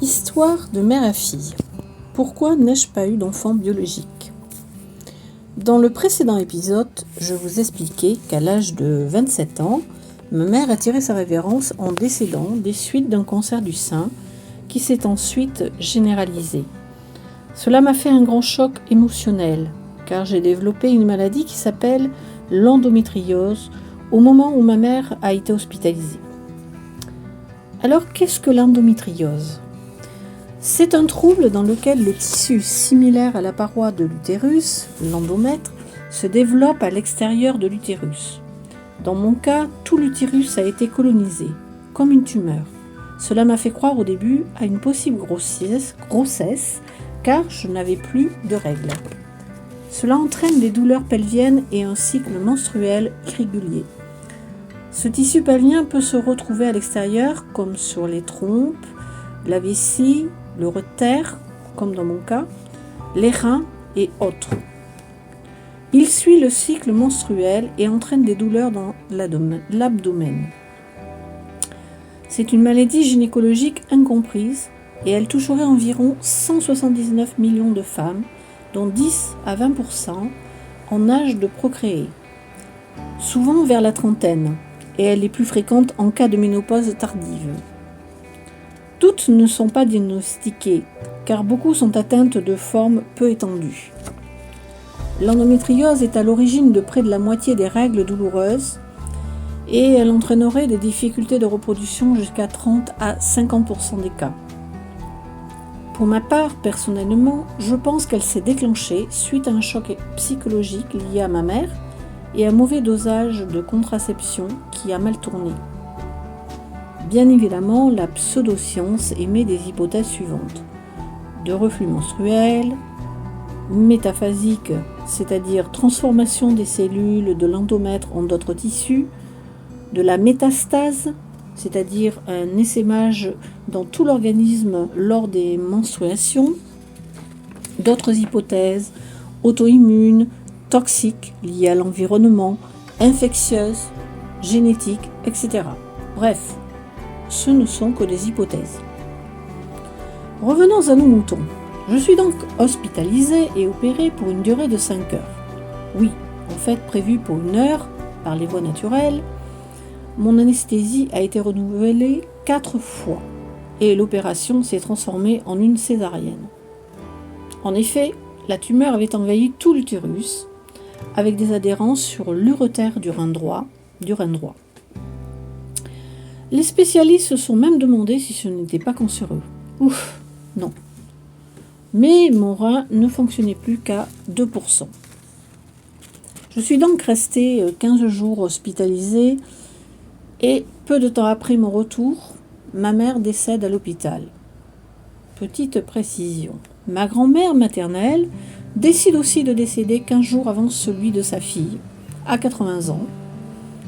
Histoire de mère à fille. Pourquoi n'ai-je pas eu d'enfant biologique ? Dans le précédent épisode, je vous expliquais qu'à l'âge de 27 ans, ma mère a tiré sa révérence en décédant des suites d'un cancer du sein qui s'est ensuite généralisé. Cela m'a fait un grand choc émotionnel, car j'ai développé une maladie qui s'appelle l'endométriose au moment où ma mère a été hospitalisée. Alors, qu'est-ce que l'endométriose ? C'est un trouble dans lequel le tissu similaire à la paroi de l'utérus, l'endomètre, se développe à l'extérieur de l'utérus. Dans mon cas, tout l'utérus a été colonisé, comme une tumeur. Cela m'a fait croire au début à une possible grossesse, car je n'avais plus de règles. Cela entraîne des douleurs pelviennes et un cycle menstruel irrégulier. Ce tissu pelvien peut se retrouver à l'extérieur, comme sur les trompes, la vessie, le retère, comme dans mon cas, les reins et autres. Il suit le cycle menstruel et entraîne des douleurs dans l'abdomen. C'est une maladie gynécologique incomprise et elle toucherait environ 179 millions de femmes, dont 10 à 20% en âge de procréer, souvent vers la trentaine, et elle est plus fréquente en cas de ménopause tardive. Toutes ne sont pas diagnostiquées, car beaucoup sont atteintes de formes peu étendues. L'endométriose est à l'origine de près de la moitié des règles douloureuses et elle entraînerait des difficultés de reproduction jusqu'à 30 à 50% des cas. Pour ma part, personnellement, je pense qu'elle s'est déclenchée suite à un choc psychologique lié à ma mère et un mauvais dosage de contraception qui a mal tourné. Bien évidemment, la pseudoscience émet des hypothèses suivantes. De reflux menstruel, métaphasique, c'est-à-dire transformation des cellules de l'endomètre en d'autres tissus, de la métastase, c'est-à-dire un essaimage dans tout l'organisme lors des menstruations, d'autres hypothèses auto-immunes, toxiques liées à l'environnement, infectieuses, génétiques, etc. Bref, ce ne sont que des hypothèses. Revenons à nos moutons. Je suis donc hospitalisée et opérée pour une durée de 5 heures. Oui, en fait prévue pour 1 heure par les voies naturelles. Mon anesthésie a été renouvelée 4 fois et l'opération s'est transformée en une césarienne. En effet, la tumeur avait envahi tout l'utérus avec des adhérences sur l'urétère du rein droit. Les spécialistes se sont même demandé si ce n'était pas cancéreux. Ouf, non. Mais mon rein ne fonctionnait plus qu'à 2%. Je suis donc restée 15 jours hospitalisée et peu de temps après mon retour, ma mère décède à l'hôpital. Petite précision, ma grand-mère maternelle décide aussi de décéder 15 jours avant celui de sa fille, à 80 ans,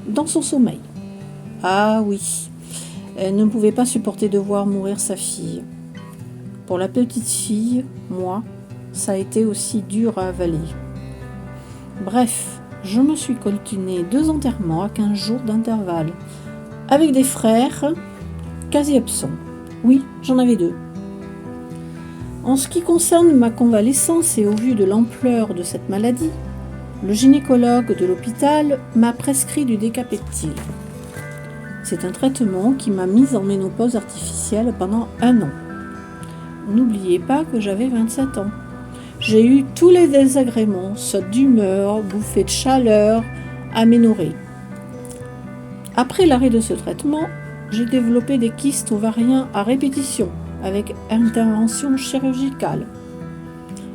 dans son sommeil. Ah oui, elle ne pouvait pas supporter de voir mourir sa fille. Pour la petite fille, moi, ça a été aussi dur à avaler. Bref, je me suis coltinée 2 enterrements à 15 jours d'intervalle, avec des frères quasi absents. Oui, j'en avais 2. En ce qui concerne ma convalescence et au vu de l'ampleur de cette maladie, le gynécologue de l'hôpital m'a prescrit du décapeptyl. C'est un traitement qui m'a mise en ménopause artificielle pendant 1 an. N'oubliez pas que j'avais 27 ans. J'ai eu tous les désagréments, sautes d'humeur, bouffées de chaleur, aménorrhée. Après l'arrêt de ce traitement, j'ai développé des kystes ovariens à répétition, avec intervention chirurgicale.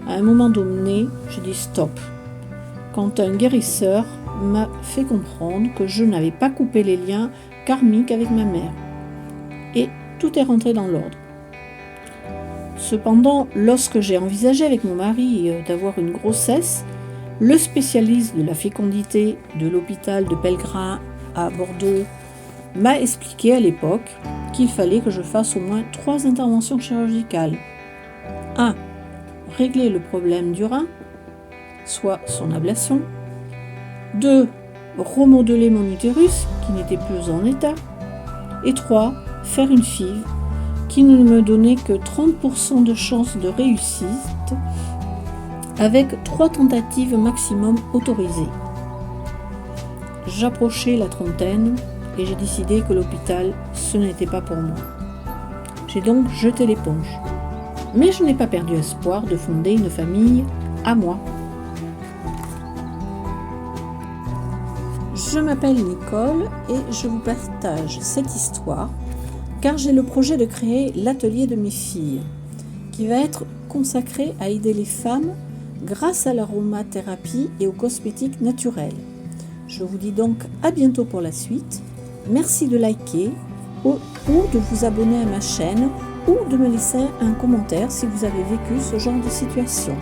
À un moment donné, j'ai dit stop, quand un guérisseur m'a fait comprendre que je n'avais pas coupé les liens karmiques avec ma mère. Et tout est rentré dans l'ordre. Cependant, lorsque j'ai envisagé avec mon mari d'avoir une grossesse, le spécialiste de la fécondité de l'hôpital de Pellegrin à Bordeaux m'a expliqué à l'époque qu'il fallait que je fasse au moins 3 interventions chirurgicales. 1. Régler le problème du rein, soit son ablation. 2. Remodeler mon utérus, qui n'était plus en état. Et 3. Faire une FIV, qui ne me donnait que 30% de chance de réussite avec 3 tentatives maximum autorisées. J'approchais la trentaine et j'ai décidé que l'hôpital, ce n'était pas pour moi. J'ai donc jeté l'éponge. Mais je n'ai pas perdu espoir de fonder une famille à moi. Je m'appelle Nicole et je vous partage cette histoire car j'ai le projet de créer l'atelier de mes filles qui va être consacré à aider les femmes grâce à l'aromathérapie et aux cosmétiques naturels. Je vous dis donc à bientôt pour la suite. Merci de liker ou de vous abonner à ma chaîne ou de me laisser un commentaire si vous avez vécu ce genre de situation.